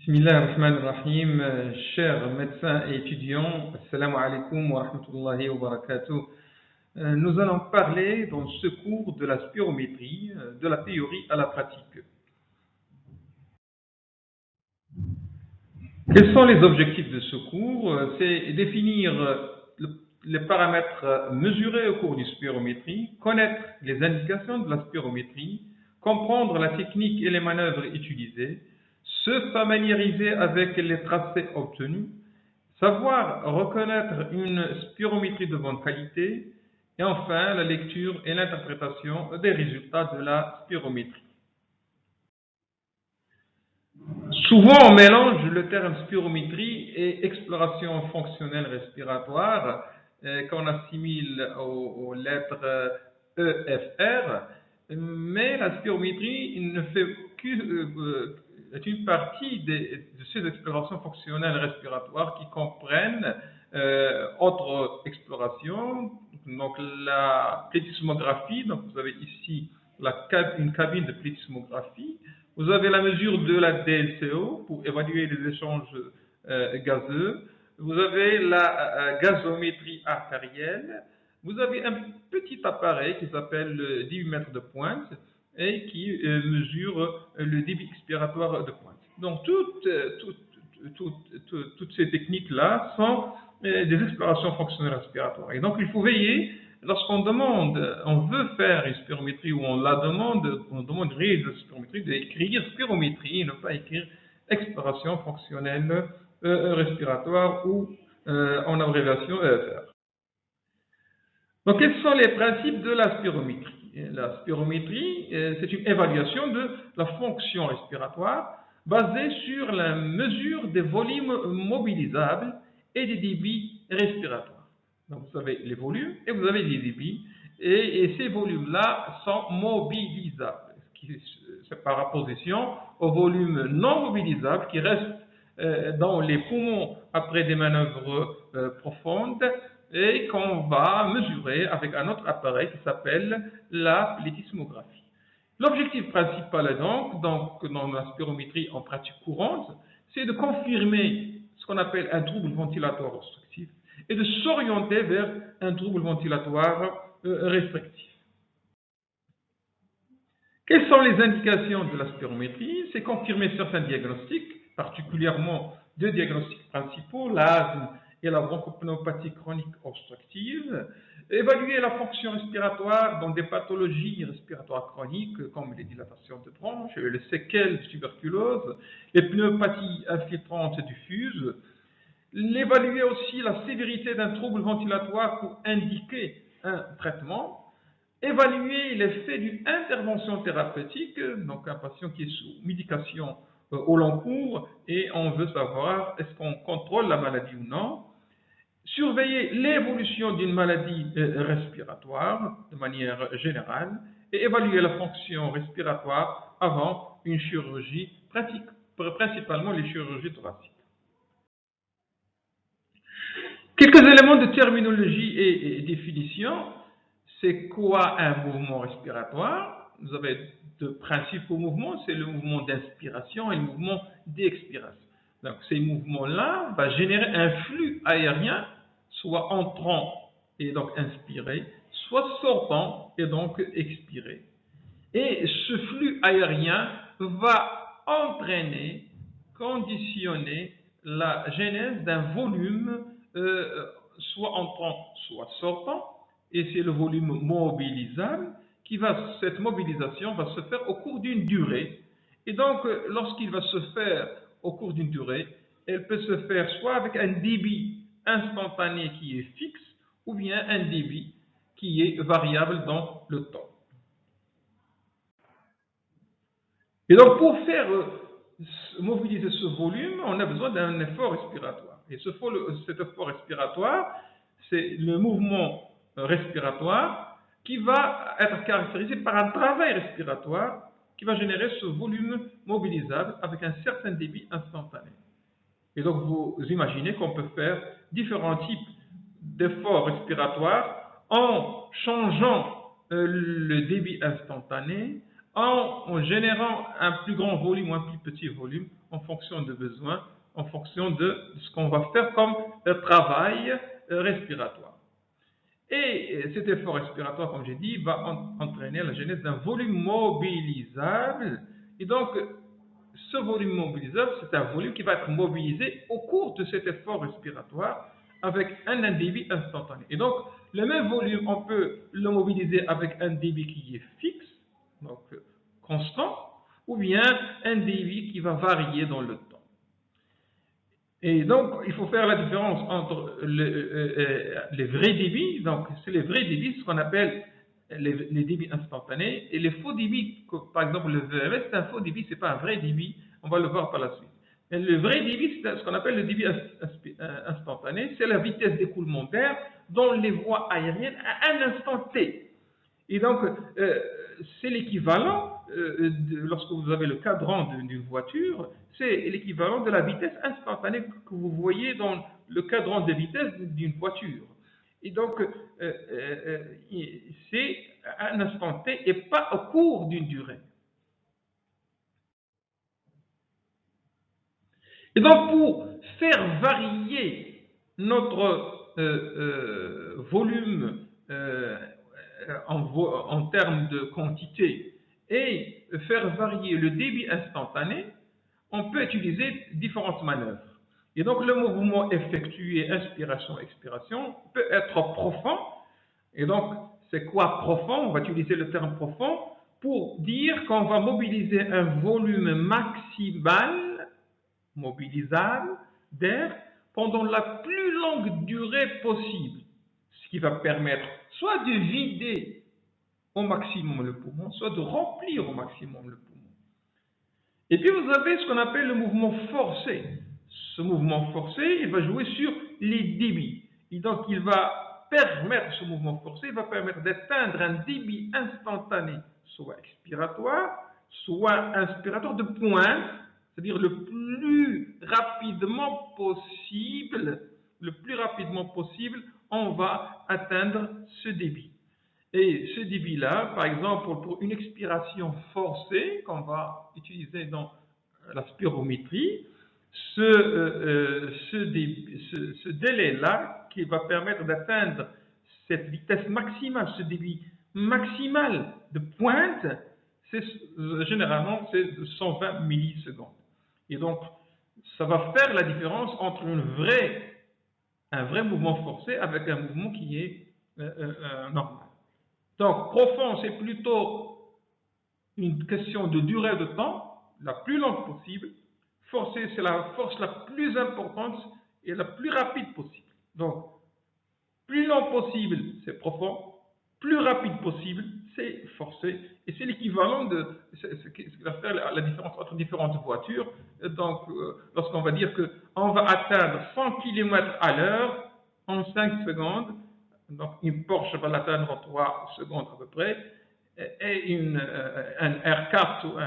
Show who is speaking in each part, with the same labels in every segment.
Speaker 1: Bismillah ar-Rahman ar-Rahim, chers médecins et étudiants, assalamu alaikum wa rahmatullahi wa barakatuh. Nous allons parler dans ce cours de la spirométrie, de la théorie à la pratique. Quels sont les objectifs de ce cours? C'est définir les paramètres mesurés au cours du spirométrie, connaître les indications de la spirométrie, comprendre la technique et les manœuvres utilisées, se familiariser avec les tracés obtenus, savoir reconnaître une spirométrie de bonne qualité, et enfin la lecture et l'interprétation des résultats de la spirométrie. Souvent, on mélange le terme spirométrie et exploration fonctionnelle respiratoire qu'on assimile aux lettres E, F, R, mais la spirométrie ne fait qu'une partie de ces explorations fonctionnelles respiratoires qui comprennent autres explorations, donc la plethysmographie, donc vous avez ici une cabine de plethysmographie. Vous avez la mesure de la DLCO pour évaluer les échanges gazeux. Vous avez la gazométrie artérielle. Vous avez un petit appareil qui s'appelle le débitmètre de pointe et qui mesure le débit expiratoire de pointe. Donc toutes ces techniques-là sont des explorations fonctionnelles respiratoires. Et donc il faut veiller. Lorsqu'on veut faire une spirométrie ou on demande de réaliser une spirométrie, d'écrire spirométrie et ne pas écrire exploration fonctionnelle respiratoire ou en abréviation EFR. Donc, quels sont les principes de la spirométrie? La spirométrie, c'est une évaluation de la fonction respiratoire basée sur la mesure des volumes mobilisables et des débits respiratoires. Donc, vous avez les volumes et vous avez les débits, et ces volumes-là sont mobilisables, c'est par opposition aux volumes non mobilisables qui restent dans les poumons après des manœuvres profondes et qu'on va mesurer avec un autre appareil qui s'appelle la plethysmographie. L'objectif principal est donc dans la spirométrie en pratique courante, c'est de confirmer ce qu'on appelle un trouble ventilatoire obstructif et de s'orienter vers un trouble ventilatoire restrictif. Quelles sont les indications de la spirométrie? C'est confirmer certains diagnostics, particulièrement deux diagnostics principaux, l'asthme et la bronchopneumopathie chronique obstructive, évaluer la fonction respiratoire dans des pathologies respiratoires chroniques comme les dilatations de bronches, les séquelles de tuberculose, les pneumopathies infiltrantes diffuses, l'évaluer aussi la sévérité d'un trouble ventilatoire pour indiquer un traitement, évaluer l'effet d'une intervention thérapeutique, donc un patient qui est sous médication au long cours et on veut savoir est-ce qu'on contrôle la maladie ou non, surveiller l'évolution d'une maladie respiratoire de manière générale et évaluer la fonction respiratoire avant une chirurgie, principalement les chirurgies thoraciques. Quelques éléments de terminologie et définition. C'est quoi un mouvement respiratoire? Vous avez deux principaux mouvements, c'est le mouvement d'inspiration et le mouvement d'expiration. Donc ces mouvements-là vont générer un flux aérien, soit entrant et donc inspiré, soit sortant et donc expiré. Et ce flux aérien va entraîner, conditionner la genèse d'un volume soit entrant, soit sortant, et c'est le volume mobilisable cette mobilisation va se faire au cours d'une durée. Et donc, lorsqu'il va se faire au cours d'une durée, elle peut se faire soit avec un débit instantané qui est fixe, ou bien un débit qui est variable dans le temps. Et donc, pour faire mobiliser ce volume, on a besoin d'un effort respiratoire. Et cet effort respiratoire, c'est le mouvement respiratoire qui va être caractérisé par un travail respiratoire qui va générer ce volume mobilisable avec un certain débit instantané. Et donc, vous imaginez qu'on peut faire différents types d'efforts respiratoires en changeant le débit instantané, en générant un plus grand volume ou un plus petit volume en fonction de besoins, en fonction de ce qu'on va faire comme travail respiratoire. Et cet effort respiratoire, comme j'ai dit, va entraîner la genèse d'un volume mobilisable. Et donc, ce volume mobilisable, c'est un volume qui va être mobilisé au cours de cet effort respiratoire avec un débit instantané. Et donc, le même volume, on peut le mobiliser avec un débit qui est fixe, donc constant, ou bien un débit qui va varier dans le temps. Et donc, il faut faire la différence entre les vrais débits, donc c'est les vrais débits, ce qu'on appelle les débits instantanés, et les faux débits, par exemple le VMS, c'est un faux débit, c'est pas un vrai débit, on va le voir par la suite. Mais le vrai débit, c'est ce qu'on appelle le débit instantané, c'est la vitesse d'écoulement d'air dans les voies aériennes à un instant T. Et donc, c'est l'équivalent, lorsque vous avez le cadran d'une voiture, c'est l'équivalent de la vitesse instantanée que vous voyez dans le cadran de vitesse d'une voiture. Et donc, c'est à un instant T et pas au cours d'une durée. Et donc, pour faire varier notre volume en termes de quantité et faire varier le débit instantané, on peut utiliser différentes manœuvres. Et donc, le mouvement effectué, inspiration-expiration, peut être profond. Et donc, c'est quoi profond? On va utiliser le terme profond pour dire qu'on va mobiliser un volume maximal, mobilisable, d'air pendant la plus longue durée possible. Ce qui va permettre soit de vider au maximum le poumon, soit de remplir au maximum le poumon. Et puis vous avez ce qu'on appelle le mouvement forcé. Ce mouvement forcé, il va jouer sur les débits. Et donc il va permettre, ce mouvement forcé, il va permettre d'atteindre un débit instantané, soit expiratoire, soit inspiratoire de pointe, c'est-à-dire le plus rapidement possible, on va atteindre ce débit. Et ce débit-là, par exemple, pour une expiration forcée qu'on va utiliser dans la spirométrie, ce délai-là qui va permettre d'atteindre cette vitesse maximale, ce débit maximal de pointe, généralement c'est de 120 millisecondes. Et donc, ça va faire la différence entre un vrai mouvement forcé avec un mouvement qui est normal. Donc, profond, c'est plutôt une question de durée de temps, la plus longue possible. Forcé, c'est la force la plus importante et la plus rapide possible. Donc, plus long possible, c'est profond. Plus rapide possible, c'est forcé. Et c'est l'équivalent de ce qui va faire la différence entre différentes voitures. Donc, lorsqu'on va dire qu'on va atteindre 100 km à l'heure en 5 secondes, donc une Porsche va l'atteindre en 3 secondes à peu près, et un R4 ou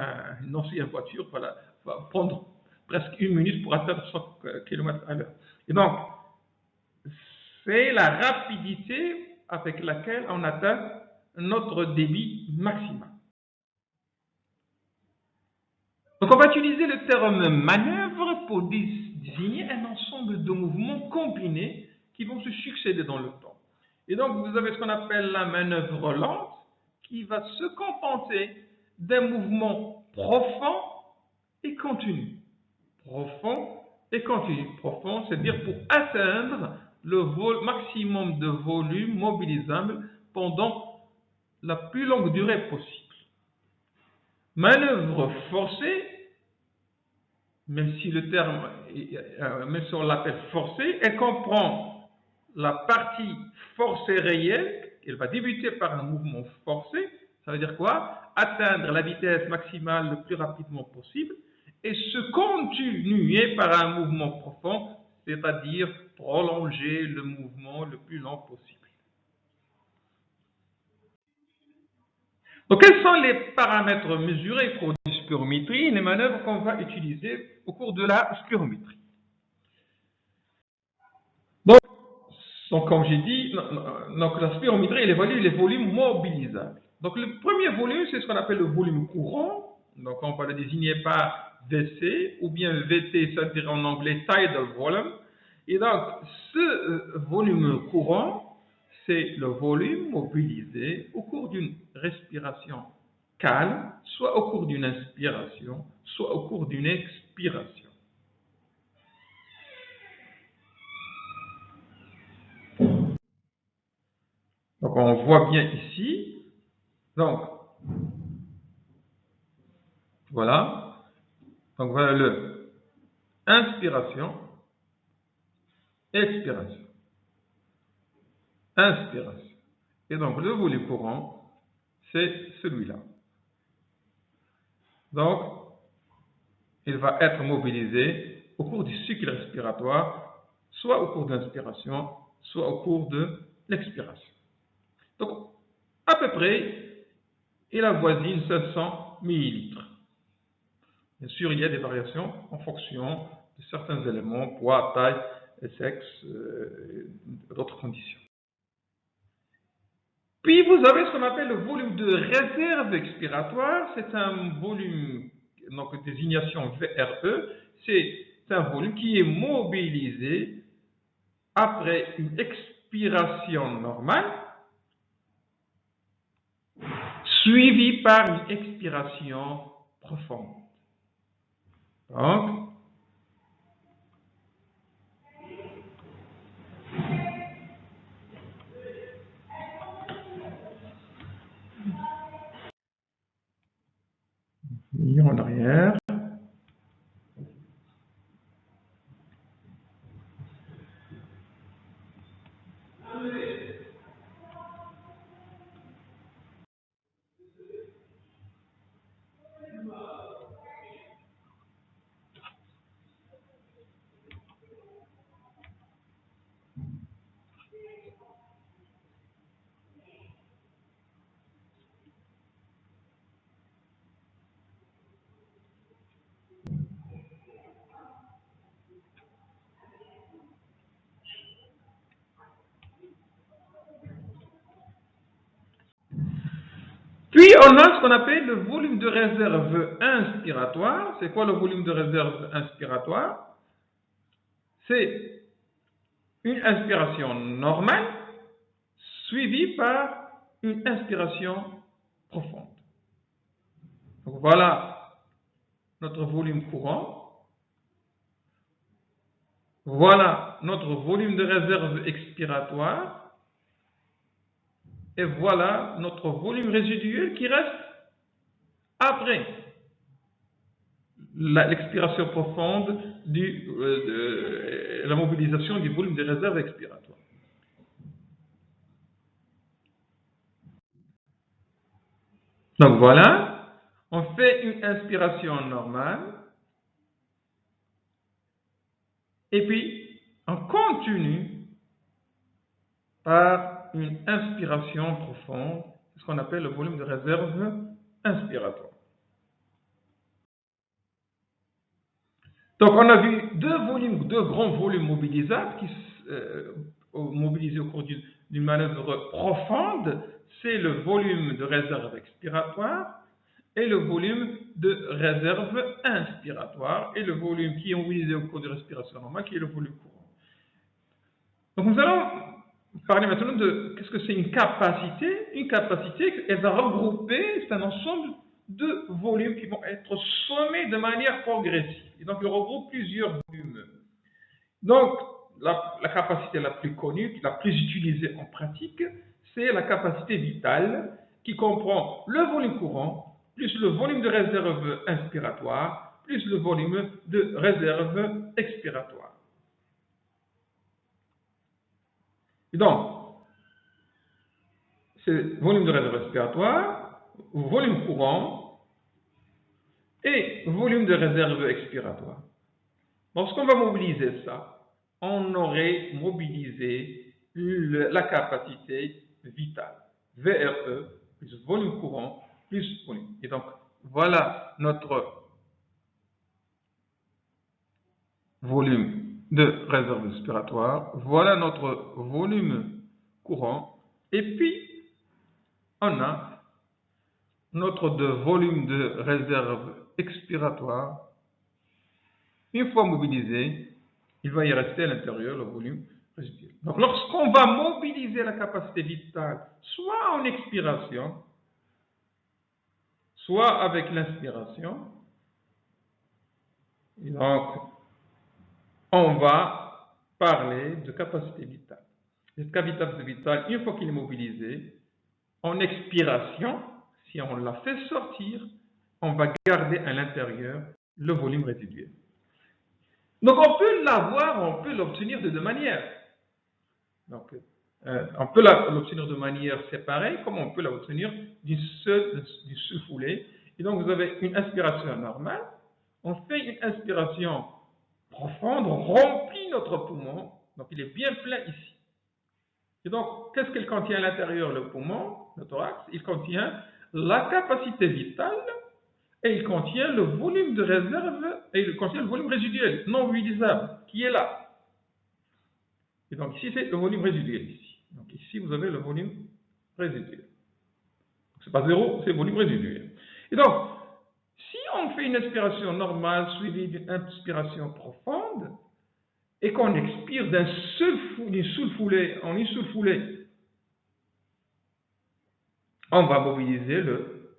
Speaker 1: une ancienne voiture va prendre presque 1 minute pour atteindre 100 km à l'heure. Et donc, c'est la rapidité avec laquelle on atteint notre débit maximal. Donc, on va utiliser le terme manœuvre pour désigner un ensemble de mouvements combinés qui vont se succéder dans le temps. Et donc, vous avez ce qu'on appelle la manœuvre lente qui va se contenter d'un mouvement profond et continu. Profond et continu. Profond, c'est-à-dire pour atteindre le maximum de volume mobilisable pendant la plus longue durée possible. Manœuvre forcée, même si le terme, même si on l'appelle forcée, elle comprend la partie forcée réelle, elle va débuter par un mouvement forcé, ça veut dire quoi? Atteindre la vitesse maximale le plus rapidement possible, et se continuer par un mouvement profond, c'est-à-dire prolonger le mouvement le plus long possible. Donc, quels sont les paramètres mesurés pour la spirométrie et les manœuvres qu'on va utiliser au cours de la spirométrie? Donc comme j'ai dit, donc la spirométrie, elle évalue les volumes mobilisables. Donc, le premier volume, c'est ce qu'on appelle le volume courant. Donc, on va le désigner par VC, ou bien VT, c'est-à-dire en anglais tidal volume. Et donc, ce volume courant, c'est le volume mobilisé au cours d'une respiration calme, soit au cours d'une inspiration, soit au cours d'une expiration. Donc, on voit bien ici. Donc, voilà. Donc, voilà le inspiration, expiration, inspiration. Et donc, le volume courant, c'est celui-là. Donc, il va être mobilisé au cours du cycle respiratoire, soit au cours de l'inspiration, soit au cours de l'expiration. Donc, à peu près, il avoisine 700 millilitres. Bien sûr, il y a des variations en fonction de certains éléments, poids, taille, sexe, d'autres conditions. Puis, vous avez ce qu'on appelle le volume de réserve expiratoire. C'est un volume, donc désignation VRE. C'est un volume qui est mobilisé après une expiration normale, suivie par une expiration profonde. Donc, en arrière. Puis, on a ce qu'on appelle le volume de réserve inspiratoire. C'est quoi le volume de réserve inspiratoire? C'est une inspiration normale suivie par une inspiration profonde. Donc, voilà notre volume courant. Voilà notre volume de réserve expiratoire. Et voilà notre volume résiduel qui reste après l'expiration profonde de la mobilisation du volume de réserve expiratoire. Donc voilà, on fait une inspiration normale et puis on continue par une inspiration profonde, ce qu'on appelle le volume de réserve inspiratoire. Donc on a vu deux grands volumes mobilisables qui mobilisés au cours d'une manœuvre profonde. C'est le volume de réserve expiratoire et le volume de réserve inspiratoire et le volume qui est mobilisé au cours de respiration normale qui est le volume courant. Donc nous allons parler maintenant de qu'est-ce que c'est une capacité. Une capacité, elle va regrouper, c'est un ensemble de volumes qui vont être sommés de manière progressive. Et donc il regroupe plusieurs volumes. Donc la capacité la plus connue, la plus utilisée en pratique, c'est la capacité vitale qui comprend le volume courant plus le volume de réserve inspiratoire plus le volume de réserve expiratoire. Et donc, c'est volume de réserve respiratoire, volume courant et volume de réserve expiratoire. Lorsqu'on va mobiliser ça, on aurait mobilisé la capacité vitale. VRE plus volume courant plus volume. Et donc, voilà notre volume de réserve respiratoire, voilà notre volume courant, et puis on a notre volume de réserve expiratoire Une fois mobilisé, il va y rester à l'intérieur le volume résiduel. Donc lorsqu'on va mobiliser la capacité vitale, soit en expiration, soit avec l'inspiration, donc on va parler de capacité vitale. Cette capacité vitale, une fois qu'il est mobilisé, en expiration, si on la fait sortir, on va garder à l'intérieur le volume résiduel. Donc on peut l'avoir, on peut l'obtenir de deux manières. Donc, on peut l'obtenir de manière séparée, comme on peut l'obtenir d'une seule foulée. Et donc vous avez une inspiration normale, on fait une inspiration profonde, on remplit notre poumon, donc il est bien plein ici. Et donc, qu'est-ce qu'il contient à l'intérieur, le poumon, le thorax? Il contient la capacité vitale et il contient le volume de réserve et il contient le volume résiduel, non utilisable, qui est là. Et donc ici, c'est le volume résiduel ici. Donc ici, vous avez le volume résiduel. Ce n'est pas zéro, c'est le volume résiduel. Et donc, si on fait une inspiration normale suivie d'une inspiration profonde, et qu'on expire d'une seule foulée, en une seule foulée, on va mobiliser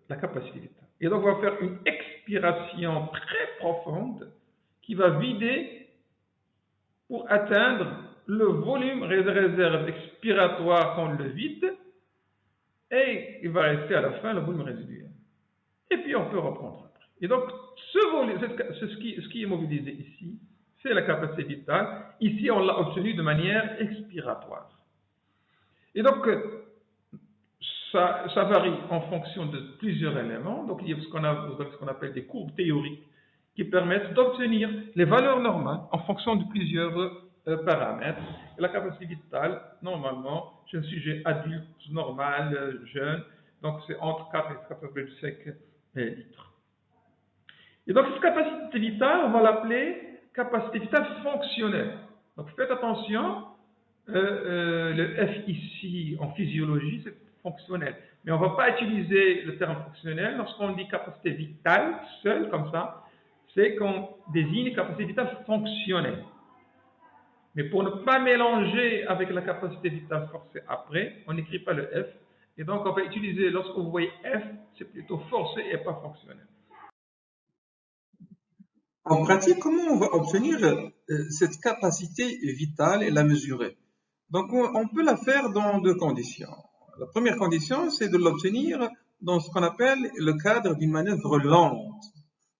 Speaker 1: la capacité vitale. Et donc, on va faire une expiration très profonde qui va vider pour atteindre le volume de réserve expiratoire qu'on le vide, et il va rester à la fin le volume résiduel. Et puis, on peut reprendre après. Et donc, ce qui est mobilisé ici, c'est la capacité vitale. Ici, on l'a obtenu de manière expiratoire. Et donc, ça varie en fonction de plusieurs éléments. Donc, il y a ce qu'on appelle des courbes théoriques qui permettent d'obtenir les valeurs normales en fonction de plusieurs paramètres. Et la capacité vitale, normalement, chez un sujet adulte, normal, jeune, donc c'est entre 4 et 4,5 litres. Et donc, cette capacité vitale, on va l'appeler capacité vitale fonctionnelle. Donc, faites attention, le F ici, en physiologie, c'est fonctionnel. Mais on ne va pas utiliser le terme fonctionnel. Lorsqu'on dit capacité vitale, seule, comme ça, c'est qu'on désigne capacité vitale fonctionnelle. Mais pour ne pas mélanger avec la capacité vitale forcée après, on n'écrit pas le F. Et donc, on va utiliser, lorsque vous voyez F, c'est plutôt forcé et pas fonctionnel.
Speaker 2: En pratique, comment on va obtenir cette capacité vitale et la mesurer? Donc, on peut la faire dans deux conditions. La première condition, c'est de l'obtenir dans ce qu'on appelle le cadre d'une manœuvre lente.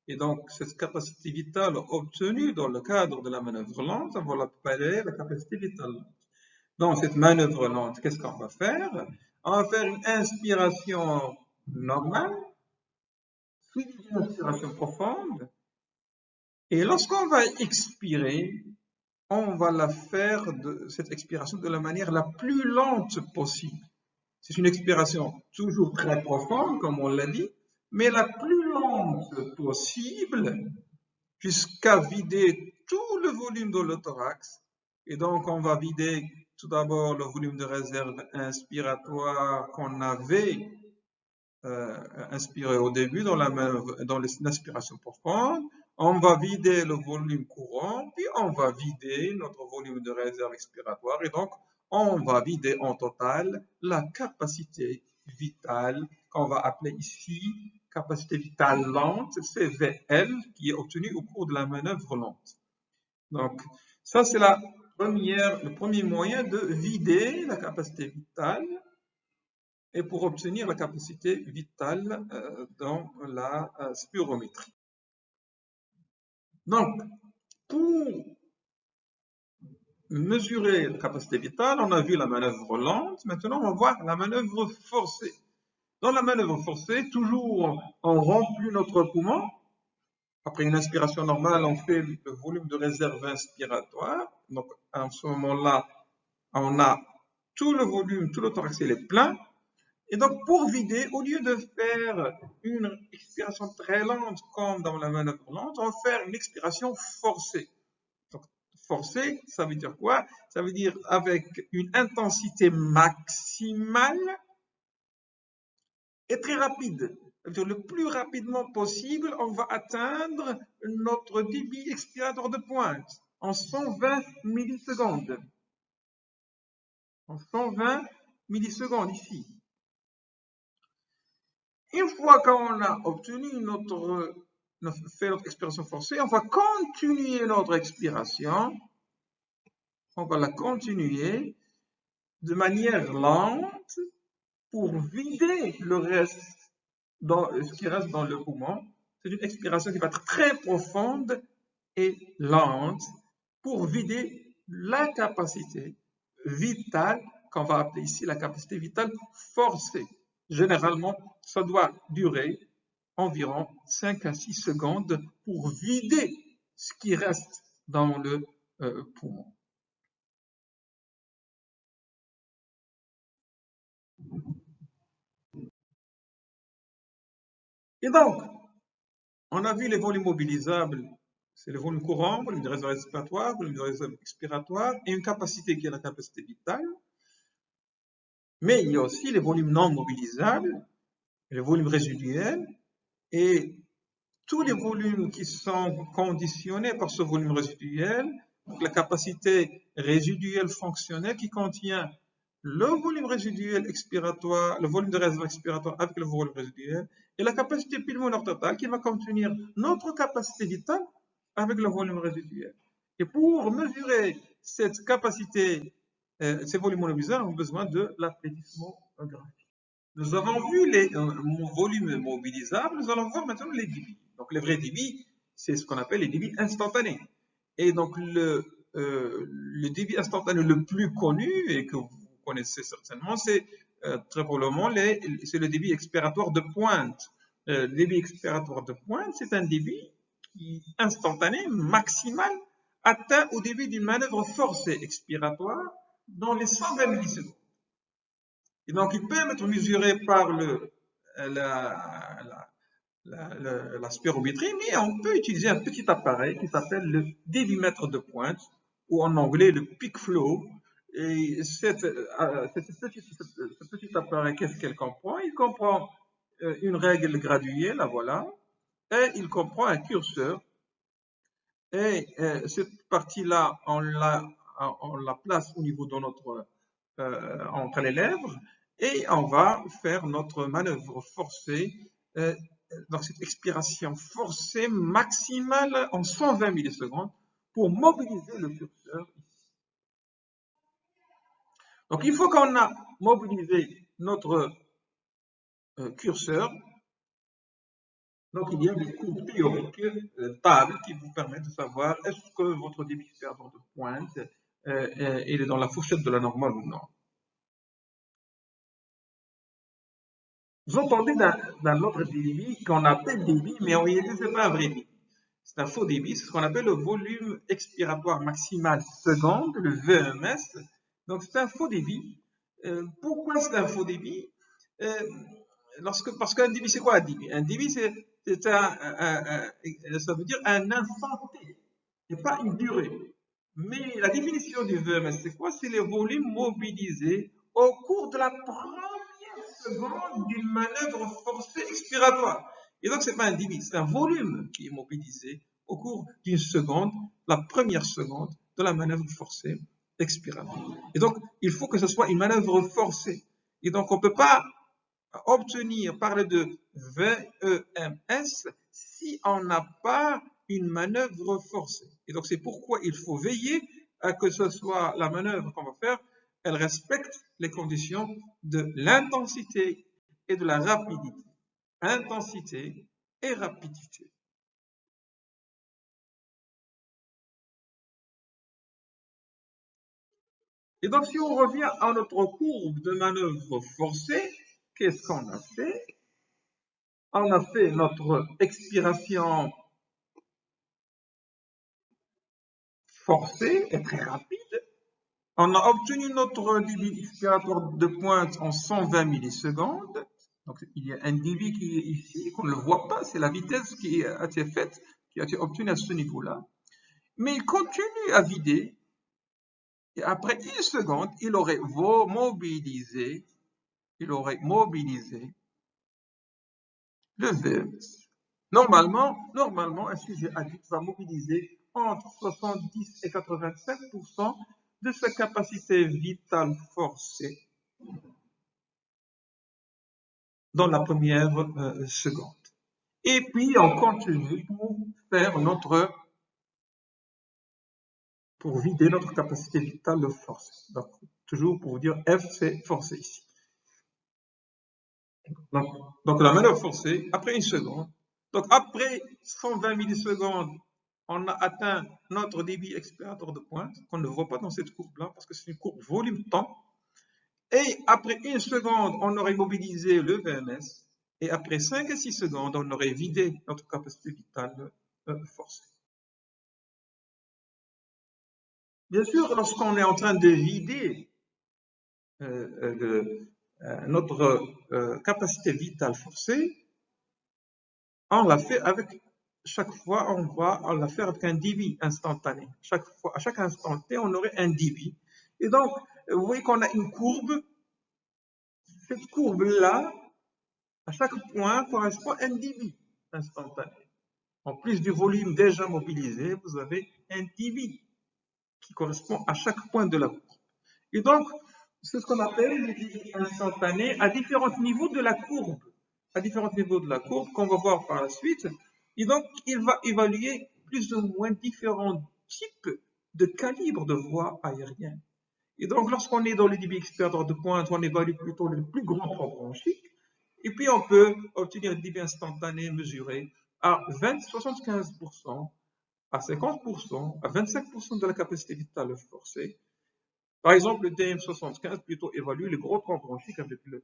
Speaker 2: Et donc, cette capacité vitale obtenue dans le cadre de la manœuvre lente, on va l'appeler la capacité vitale lente. Dans cette manœuvre lente, qu'est-ce qu'on va faire? On va faire une inspiration normale, suivie d'une inspiration profonde. Et lorsqu'on va expirer, on va la faire cette expiration de la manière la plus lente possible. C'est une expiration toujours très profonde, comme on l'a dit, mais la plus lente possible jusqu'à vider tout le volume de le thorax. Et donc, on va vider tout d'abord le volume de réserve inspiratoire qu'on avait inspiré au début dans l'inspiration profonde. On va vider le volume courant, puis on va vider notre volume de réserve expiratoire. Et donc, on va vider en total la capacité vitale qu'on va appeler ici capacité vitale lente, CVL, qui est obtenue au cours de la manœuvre lente. Donc, ça c'est le premier moyen de vider la capacité vitale et pour obtenir la capacité vitale dans la spirométrie. Donc, pour mesurer la capacité vitale, on a vu la manœuvre lente, maintenant on va voir la manœuvre forcée. Dans la manœuvre forcée, toujours on remplit notre poumon. Après une inspiration normale, on fait le volume de réserve inspiratoire. Donc, à ce moment-là, on a tout le volume, tout le thorax est plein. Et donc, pour vider, au lieu de faire une expiration très lente comme dans la manœuvre lente, on va faire une expiration forcée. Donc, forcée, ça veut dire quoi? Ça veut dire avec une intensité maximale et très rapide. le plus rapidement possible, on va atteindre notre débit expiratoire de pointe en 120 millisecondes. En 120 millisecondes ici. Une fois qu'on a obtenu fait notre expiration forcée, on va continuer notre expiration. On va la continuer de manière lente pour vider ce qui reste dans le poumon. C'est une expiration qui va être très profonde et lente pour vider la capacité vitale, qu'on va appeler ici la capacité vitale forcée. Généralement, ça doit durer environ 5 à 6 secondes pour vider ce qui reste dans le poumon. Et donc, on a vu les volumes mobilisables, c'est le volume courant, volume de réserve respiratoire, volume de réserve expiratoire, et une capacité qui est la capacité vitale. Mais il y a aussi les volumes non mobilisables, les volumes résiduels, et tous les volumes qui sont conditionnés par ce volume résiduel, donc la capacité résiduelle fonctionnelle qui contient le volume résiduel expiratoire, le volume de réserve expiratoire avec le volume résiduel, et la capacité pulmonaire totale qui va contenir notre capacité vitale avec le volume résiduel. Et pour mesurer cette capacité, ces volumes mobilisables, on a besoin de l'appétissement-graphique. Nous avons vu les volumes mobilisables, nous allons voir maintenant les débits. Donc les vrais débits, c'est ce qu'on appelle les débits instantanés. Et donc le débit instantané le plus connu et que vous connaissez certainement, c'est très probablement c'est le débit expiratoire de pointe. Le débit expiratoire de pointe, c'est un débit instantané, maximal, atteint au début d'une manœuvre forcée expiratoire dans les 120 millisecondes. Et donc, il peut être mesuré par la spirométrie, mais on peut utiliser un petit appareil qui s'appelle le débitmètre de pointe, ou en anglais le peak flow. Et ce petit appareil, qu'est-ce qu'elle comprend? Il comprend une règle graduée, la voilà, et il comprend un curseur. Et cette partie-là, on la place au niveau de entre les lèvres, et on va faire notre manœuvre forcée, donc cette expiration forcée maximale en 120 millisecondes pour mobiliser le curseur. Donc une fois qu'on a mobilisé notre curseur, donc il y a des courbes théoriques tables qui vous permettent de savoir est-ce que votre débit expiratoire de pointe il est dans la fourchette de la normale ou non. Vous entendez d'un autre débit qu'on appelle débit, mais en réalité, ce n'est pas un vrai débit. C'est un faux débit, c'est ce qu'on appelle le volume expiratoire maximal seconde, le VMS. Donc, c'est un faux débit. Pourquoi c'est un faux débit? Parce qu'un débit, c'est quoi un débit? Un débit, ça veut dire un instant T, et pas une durée. Mais la définition du VMS, c'est quoi? C'est les volumes mobilisés au cours de la première seconde d'une manœuvre forcée expiratoire. Et donc, ce n'est pas un débit, c'est un volume qui est mobilisé au cours d'une seconde, la première seconde de la manœuvre forcée expiratoire. Et donc, il faut que ce soit une manœuvre forcée. Et donc, on ne peut pas parler de VEMS si on n'a pas une manœuvre forcée. Et donc, c'est pourquoi il faut veiller à que ce soit la manœuvre qu'on va faire, elle respecte les conditions de l'intensité et de la rapidité. Intensité et rapidité. Et donc, si on revient à notre courbe de manœuvre forcée, qu'est-ce qu'on a fait? On a fait notre expiration forcée et très rapide. On a obtenu notre débit expiratoire de pointe en 120 millisecondes. Donc, il y a un débit qui est ici, qu'on ne le voit pas, c'est la vitesse qui a été faite, qui a été obtenue à ce niveau-là. Mais il continue à vider. Et après une seconde, il aurait mobilisé le VMS. Normalement, un sujet adulte va mobiliser entre 70 et 85% de sa capacité vitale forcée dans la première seconde. Et puis, on continue pour vider notre capacité vitale forcée. Donc, toujours pour vous dire F, c'est forcé ici. Donc, la manœuvre forcée, après une seconde. Donc, après 120 millisecondes, on a atteint notre débit expiratoire de pointe, qu'on ne voit pas dans cette courbe-là, parce que c'est une courbe volume-temps. Et après une seconde, on aurait mobilisé le VMS. Et après 5 à 6 secondes, on aurait vidé notre capacité vitale forcée. Bien sûr, lorsqu'on est en train de vider notre capacité vitale forcée, on l'a fait avec, chaque fois, on l'a fait avec un débit instantané. À chaque instant T, on aurait un débit. Et donc, vous voyez qu'on a une courbe. Cette courbe-là, à chaque point, correspond à un débit instantané. En plus du volume déjà mobilisé, vous avez un débit qui correspond à chaque point de la courbe. Et donc, c'est ce qu'on appelle le débit instantané à différents niveaux de la courbe. À différents niveaux de la courbe, qu'on va voir par la suite. Et donc, il va évaluer plus ou moins différents types de calibres de voies aériennes. Et donc, lorsqu'on est dans le débit expiratoire de pointe, on évalue plutôt le plus grand tronc bronchique. Et puis, on peut obtenir un débit instantané mesuré à 75%, à 50%, à 25% de la capacité vitale forcée. Par exemple, le DM75 plutôt évalue le gros tronc bronchique avec le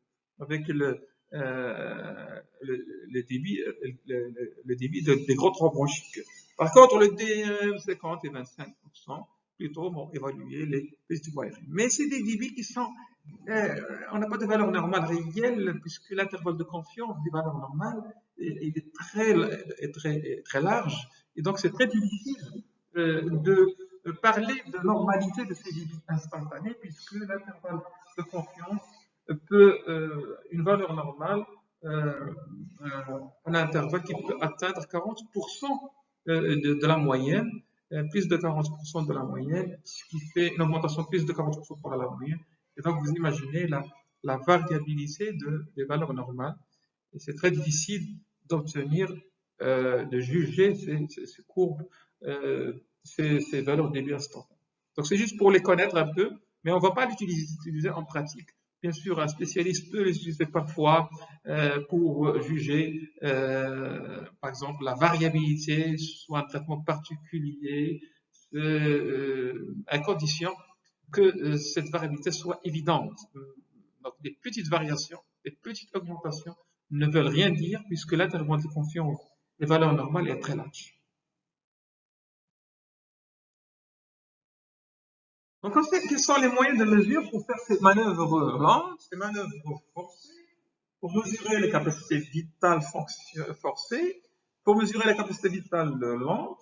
Speaker 2: débit des gros troncs bronchiques. Par contre, le DM50 et 25% plutôt vont évaluer les petites voies aériennes. Mais c'est des débits qui sont, on n'a pas de valeur normale réelle puisque l'intervalle de confiance des valeurs normales est très large. Et donc, c'est très difficile de parler de normalité de ces débits instantanés, puisque l'intervalle de confiance peut, une valeur normale, un intervalle qui peut atteindre 40% de la moyenne, plus de 40% de la moyenne, ce qui fait une augmentation de plus de 40% par la moyenne. Et donc, vous imaginez la variabilité des valeurs normales. Et c'est très difficile d'obtenir, de juger ces courbes, ces valeurs de débit instantané. Donc, c'est juste pour les connaître un peu, mais on ne va pas les utiliser en pratique. Bien sûr, un spécialiste peut les utiliser parfois pour juger, par exemple, la variabilité, soit un traitement particulier, à condition que cette variabilité soit évidente. Donc, des petites variations, des petites augmentations ne veulent rien dire puisque l'intervalle de confiance des valeurs normales est très large. Donc, on sait quels sont les moyens de mesure pour faire ces manœuvres lentes, ces manœuvres forcées, pour mesurer les capacités vitales forcées, pour mesurer la capacité vitale lente.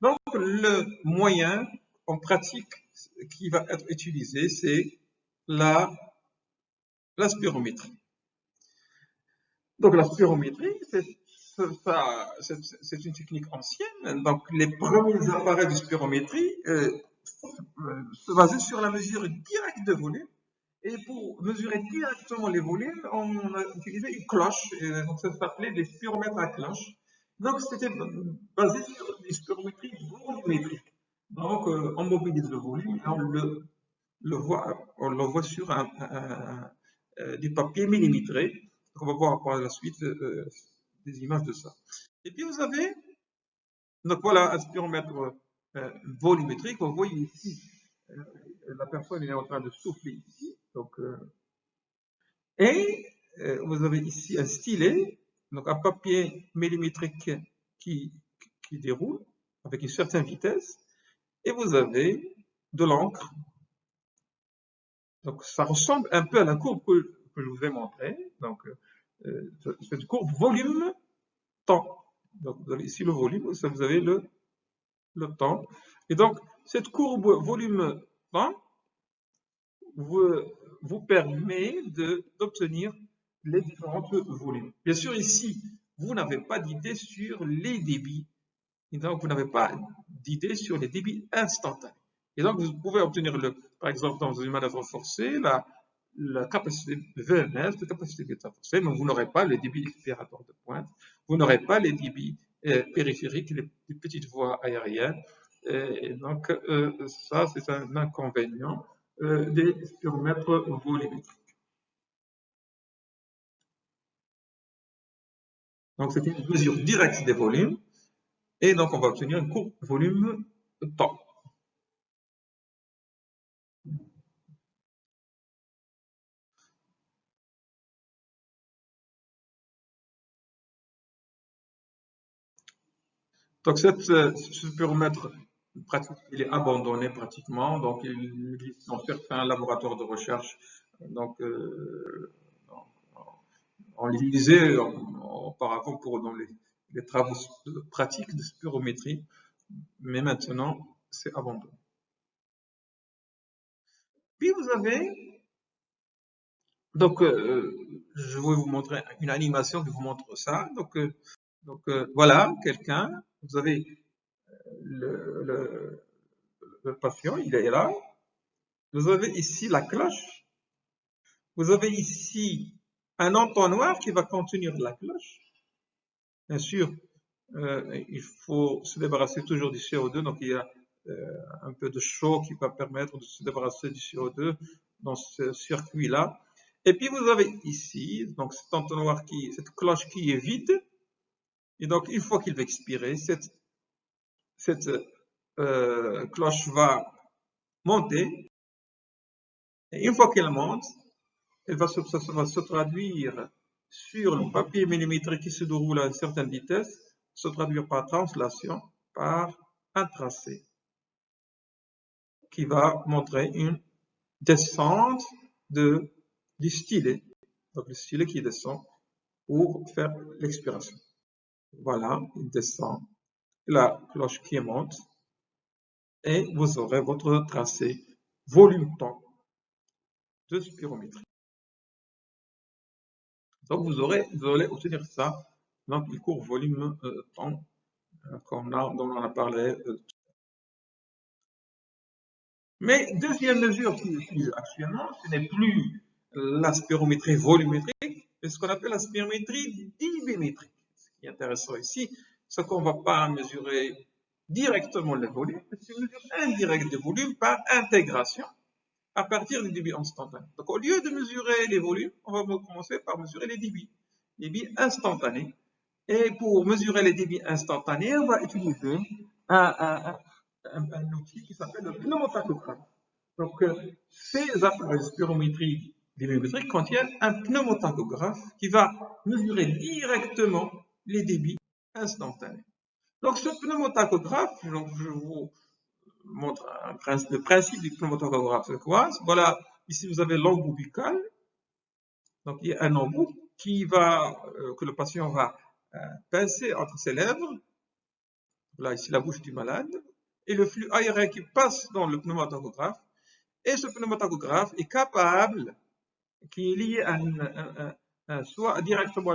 Speaker 2: Donc, le moyen en pratique qui va être utilisé, c'est la spirométrie. Donc, la spirométrie, c'est une technique ancienne. Donc, les premiers appareils de spirométrie se basaient sur la mesure directe de volume. Et pour mesurer directement les volumes, on a utilisé une cloche. Donc, ça s'appelait des spiromètres à cloche. Donc, c'était basé sur des spirométries volumétriques. Donc, on mobilise le volume et on le voit sur du papier millimétré. On va voir par la suite des images de ça. Et puis vous avez, donc voilà, un spiromètre volumétrique. Vous voyez ici, la personne est en train de souffler ici. Donc, et vous avez ici un stylet, donc un papier millimétrique qui déroule avec une certaine vitesse. Et vous avez de l'encre. Donc, ça ressemble un peu à la courbe que je vous ai montrée. Donc, cette courbe volume-temps. Donc, vous avez ici le volume, ça vous avez le temps. Et donc, cette courbe volume-temps vous permet d'obtenir les différents volumes. Bien sûr, ici, vous n'avez pas d'idée sur les débits. Et donc, vous n'avez pas d'idée sur les débits instantanés. Et donc, vous pouvez obtenir, par exemple, dans une manœuvre forcée, la capacité VMS, la capacité bêta forcée, mais vous n'aurez pas le débit expiratoire de pointe, vous n'aurez pas les débits périphériques, les petites voies aériennes. Et donc, ça, c'est un inconvénient des spiromètres volumétriques. Donc, c'est une mesure directe des volumes. Et donc, on va obtenir un court volume temps. Donc, ce spiromètre, il est abandonné pratiquement. Donc, il existe dans certains laboratoires de recherche. Donc, on l'utilisait auparavant dans les travaux pratiques de spirométrie, mais maintenant, c'est abandonné. Puis, vous avez, donc, je vais vous montrer une animation qui vous montre ça. Donc, voilà, quelqu'un, vous avez le patient, il est là. Vous avez ici la cloche. Vous avez ici un entonnoir qui va contenir la cloche. Bien sûr, il faut se débarrasser toujours du CO2, donc il y a un peu de chaud qui va permettre de se débarrasser du CO2 dans ce circuit-là. Et puis vous avez ici, donc cet entonnoir cette cloche qui est vide. Et donc, une fois qu'il va expirer, cette cloche va monter. Et une fois qu'elle monte, ça va se traduire sur le papier millimétrique qui se déroule à une certaine vitesse, se traduire par translation, par un tracé qui va montrer une descente du stylet. Donc, le stylet qui descend pour faire l'expiration. Voilà, il descend. La cloche qui monte. Et vous aurez votre tracé volume-temps de spirométrie. Donc, vous allez obtenir ça, donc le court volume-temps dont on a parlé. Mais deuxième mesure qui utilise actuellement, ce n'est plus la spirométrie volumétrique, mais ce qu'on appelle la spirométrie dibimétrique. Ce qui est intéressant ici, c'est qu'on ne va pas mesurer directement le volume, mais c'est une mesure indirecte de volume par intégration à partir du débit instantané. Donc, au lieu de mesurer les volumes, on va commencer par mesurer les débits instantanés. Et pour mesurer les débits instantanés, on va utiliser un outil qui s'appelle le pneumotachographe. Donc, ces appareils spirométriques dibimétriques contiennent un pneumotachographe qui va mesurer directement les débits instantanés. Donc, ce pneumotachographe, je vous montre le principe du pneumotachographe, c'est quoi? Voilà, ici vous avez l'embout buccal. Donc, il y a un embout que le patient va pincer entre ses lèvres. Là, ici, la bouche du malade. Et le flux aérien qui passe dans le pneumotachographe. Et ce pneumotachographe est capable, qui est lié soit directement à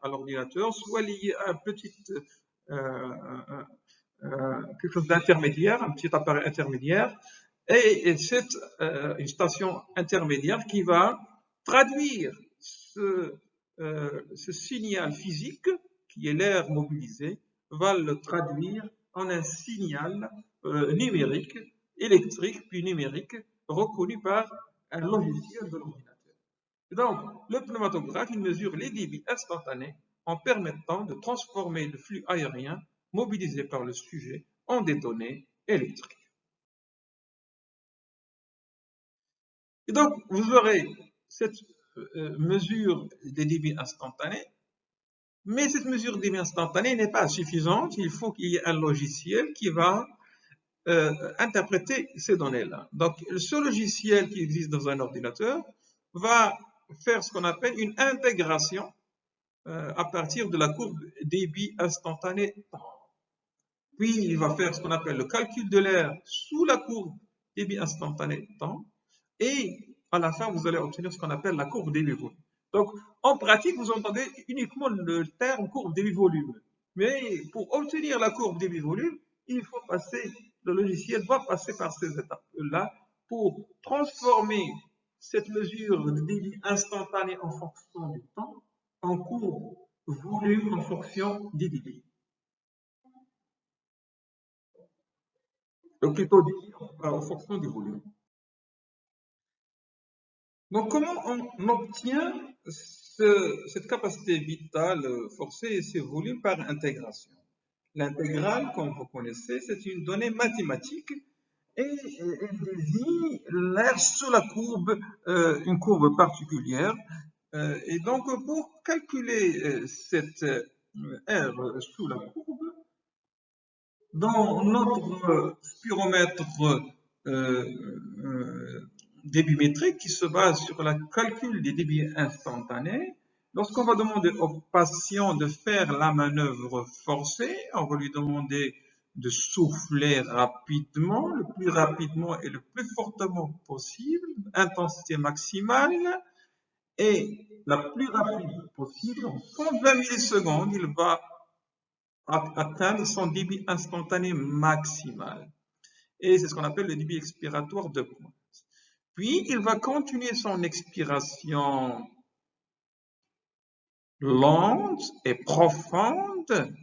Speaker 2: l'ordinateur, soit lié à un petit quelque chose d'intermédiaire, un petit appareil intermédiaire, et c'est une station intermédiaire qui va traduire ce signal physique, qui est l'air mobilisé, va le traduire en un signal numérique, électrique, puis numérique, reconnu par un logiciel de l'ordinateur. Donc, le pneumatographe, il mesure les débits instantanés en permettant de transformer le flux aérien mobilisé par le sujet en des données électriques. Et donc, vous aurez cette mesure des débits instantanés, mais cette mesure des débits instantanés n'est pas suffisante. Il faut qu'il y ait un logiciel qui va interpréter ces données-là. Donc, ce logiciel qui existe dans un ordinateur va faire ce qu'on appelle une intégration à partir de la courbe débit instantané temps. Puis, il va faire ce qu'on appelle le calcul de l'air sous la courbe débit instantané temps. Et à la fin, vous allez obtenir ce qu'on appelle la courbe débit volume. Donc, en pratique, vous entendez uniquement le terme courbe débit-volume. Mais pour obtenir la courbe débit-volume, il faut passer, le logiciel doit passer par ces étapes-là pour transformer cette mesure de débit instantané en fonction du temps en courbe volume en fonction des débits. Donc, plutôt débit en fonction du volume. Donc, comment on obtient cette capacité vitale forcée et ces volumes par intégration? L'intégrale, comme vous connaissez, c'est une donnée mathématique et elle désigne l'aire sous la courbe, une courbe particulière. Et donc, pour calculer cette aire sous la courbe, dans notre spiromètre débimétrique qui se base sur le calcul des débits instantanés, lorsqu'on va demander au patient de faire la manœuvre forcée, on va lui demander de souffler rapidement, le plus rapidement et le plus fortement possible, intensité maximale, et la plus rapide possible, en 120 millisecondes, il va atteindre son débit instantané maximal. Et c'est ce qu'on appelle le débit expiratoire de pointe. Puis, il va continuer son expiration lente et profonde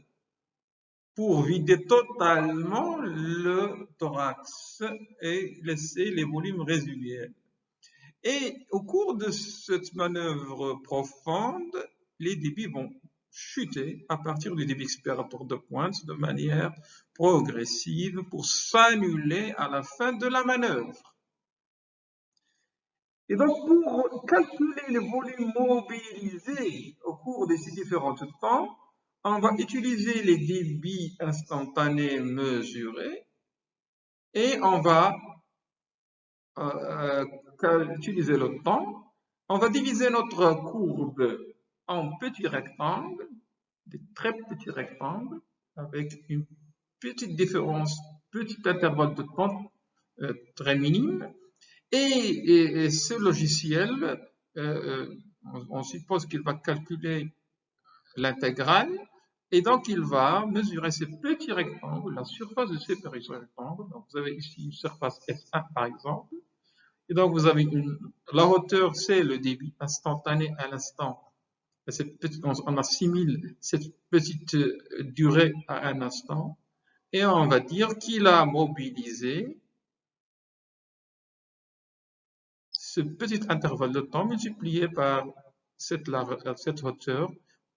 Speaker 2: pour vider totalement le thorax et laisser les volumes résiduels. Et au cours de cette manœuvre profonde, les débits vont chuter à partir du débit expiratoire de pointe de manière progressive pour s'annuler à la fin de la manœuvre. Et donc, pour calculer les volumes mobilisés au cours de ces différents temps, on va utiliser les débits instantanés mesurés et on va utiliser le temps. On va diviser notre courbe en petits rectangles, des très petits rectangles, avec une petite différence, petit intervalle de temps très minime. Et ce logiciel, on suppose qu'il va calculer l'intégrale, et donc il va mesurer ces petits rectangles, la surface de ces petits rectangles. Donc vous avez ici une surface S1 par exemple, et donc vous avez la hauteur, c'est le débit instantané à l'instant. On assimile cette petite durée à un instant, et on va dire qu'il a mobilisé ce petit intervalle de temps multiplié par cette hauteur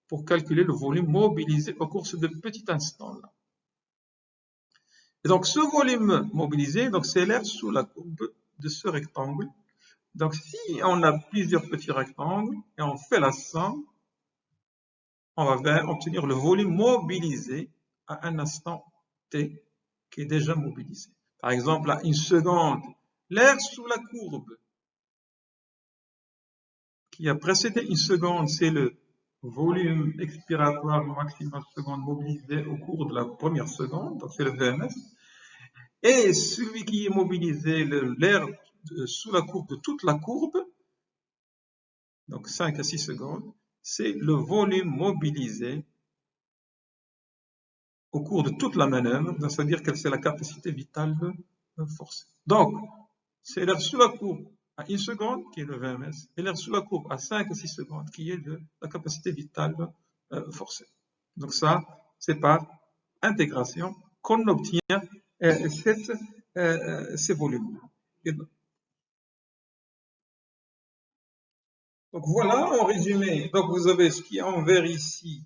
Speaker 2: pour calculer le volume mobilisé au cours de ce petit instant-là. Et donc, ce volume mobilisé, c'est l'air sous la courbe de ce rectangle. Donc, si on a plusieurs petits rectangles et on fait la somme, on va obtenir le volume mobilisé à un instant t qui est déjà mobilisé. Par exemple, à une seconde, l'air sous la courbe qui a précédé une seconde, c'est le volume expiratoire maximal seconde mobilisé au cours de la première seconde, donc c'est le VMS. Et celui qui est mobilisé, l'air sous la courbe de toute la courbe, donc 5 à 6 secondes, c'est le volume mobilisé au cours de toute la manœuvre, c'est-à-dire que c'est la capacité vitale forcée. Donc, c'est l'air sous la courbe à 1 seconde, qui est le VMS, et l'air sous la courbe à 5 à 6 secondes, qui est la capacité vitale forcée. Donc ça, c'est par intégration qu'on obtient ces volumes. Donc voilà, en résumé, donc vous avez ce qui est en vert ici,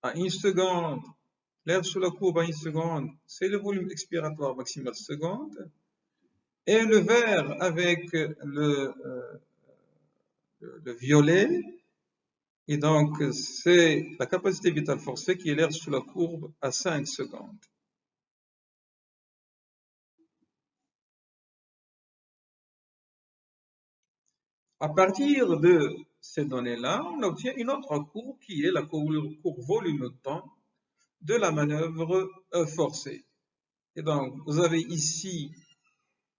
Speaker 2: à 1 seconde, l'air sous la courbe à 1 seconde, c'est le volume expiratoire maximal seconde, et le vert avec le violet, et donc c'est la capacité vitale forcée qui est l'air sous la courbe à 5 secondes. À partir de ces données-là, on obtient une autre courbe qui est la courbe volume-temps de la manœuvre forcée. Et donc, vous avez ici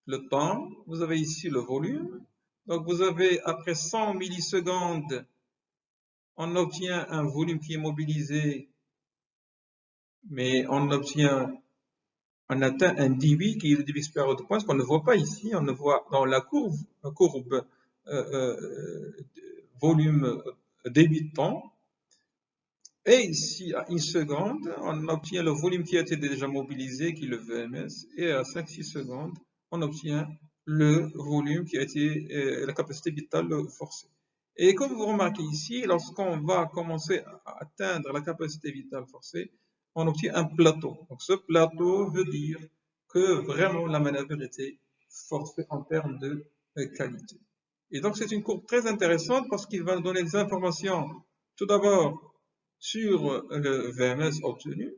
Speaker 2: le temps, vous avez ici le volume. Donc, vous avez après 100 millisecondes on obtient un volume qui est mobilisé, mais on atteint un débit qui est le débit supérieur de pointe, qu'on ne voit pas ici, on ne voit dans la courbe volume débit de temps. Et ici, à 1 seconde, on obtient le volume qui a été déjà mobilisé, qui est le VMS, et à 5-6 secondes, on obtient le volume qui a été la capacité vitale forcée. Et comme vous remarquez ici, lorsqu'on va commencer à atteindre la capacité vitale forcée, on obtient un plateau. Donc ce plateau veut dire que vraiment la manœuvre était forcée en termes de qualité. Et donc c'est une courbe très intéressante parce qu'il va nous donner des informations, tout d'abord, sur le VMS obtenu,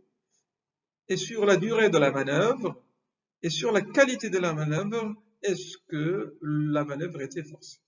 Speaker 2: et sur la durée de la manœuvre, et sur la qualité de la manœuvre, est-ce que la manœuvre était forcée.